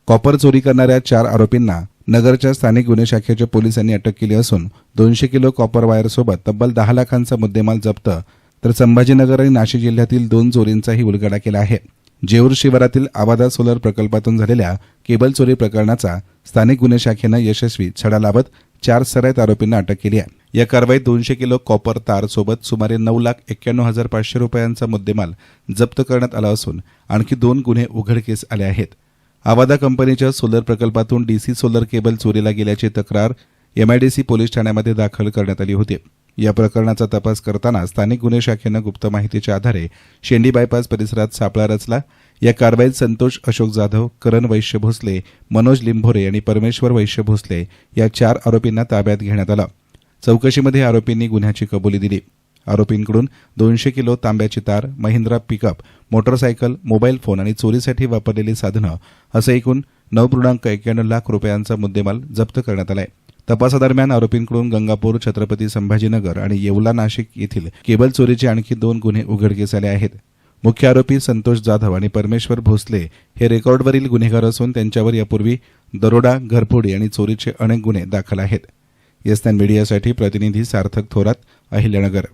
Copper चोरी करणाऱ्या 4 आरोपींना नगरच्या स्थानिक गुन्हे शाखेच्या पोलिसांनी अटक केली असून 200 किलो कॉपर वायरसोबत तब्बल 10 लाखांचा मुद्देमाल जप्त, तर संभाजीनगर आणि नाशिक जिल्ह्यातील 2 चोरींचाही उलगडा केला आहे. जेऊर शिवारातील आवादा सोलर प्रकल्पातून झालेल्या केबल चोरी प्रकरणाचा स्थानिक गुन्हे शाखेनं यशस्वी छडा लावत 4 सराईत आरोपींना अटक केली आहे. या कारवाईत 200 किलो कॉपर तारसोबत सुमारे 9,91,500 रुपयांचा मुद्देमाल जप्त करण्यात आला असून आणखी 2 गुन्हे उघडकीस आले आहेत. आवादा कंपनीच्या सोलर प्रकल्पातून डीसी सोलर केबल चोरीला गेल्याची तक्रार एमआयडीसी पोलीस ठाण्यामध्ये दाखल करण्यात आली होती. या प्रकरणाचा तपास करताना स्थानिक गुन्हे शाखेनं गुप्त माहितीच्या आधारे शेंडी बायपास परिसरात सापळा रचला. या कारवाईत संतोष अशोक जाधव, करण वैश्य भोसले, मनोज लिंभोरे आणि परमेश्वर वैश्य भोसले या 4 आरोपींना ताब्यात घेण्यात आलं. चौकशीमध्ये आरोपींनी गुन्ह्याची कबुली दिली. आरोपींकडून 200 किलो तांब्याची तार, Mahindra pickup, motorcycle, mobile phone आणि चोरीसाठी वापरलेली साधनं असं एकूण 9.91 लाख रुपयांचा मुद्देमाल जप्त करण्यात आलाय. तपासादरम्यान आरोपींकडून गंगापूर, छत्रपती संभाजीनगर आणि येवला, नाशिक येथील केबल चोरीचे आणखी 2 गुन्हे उघडकीस आले आहेत. मुख्य आरोपी संतोष जाधव आणि परमेश्वर भोसले हे रेकॉर्डवरील गुन्हेगार असून त्यांच्यावर यापूर्वी दरोडा, घरफोडी आणि चोरीचे अनेक गुन्हे दाखल आहेत. येस मीडियासाठी प्रतिनिधी सार्थक थोरात, अहिल्यानगर.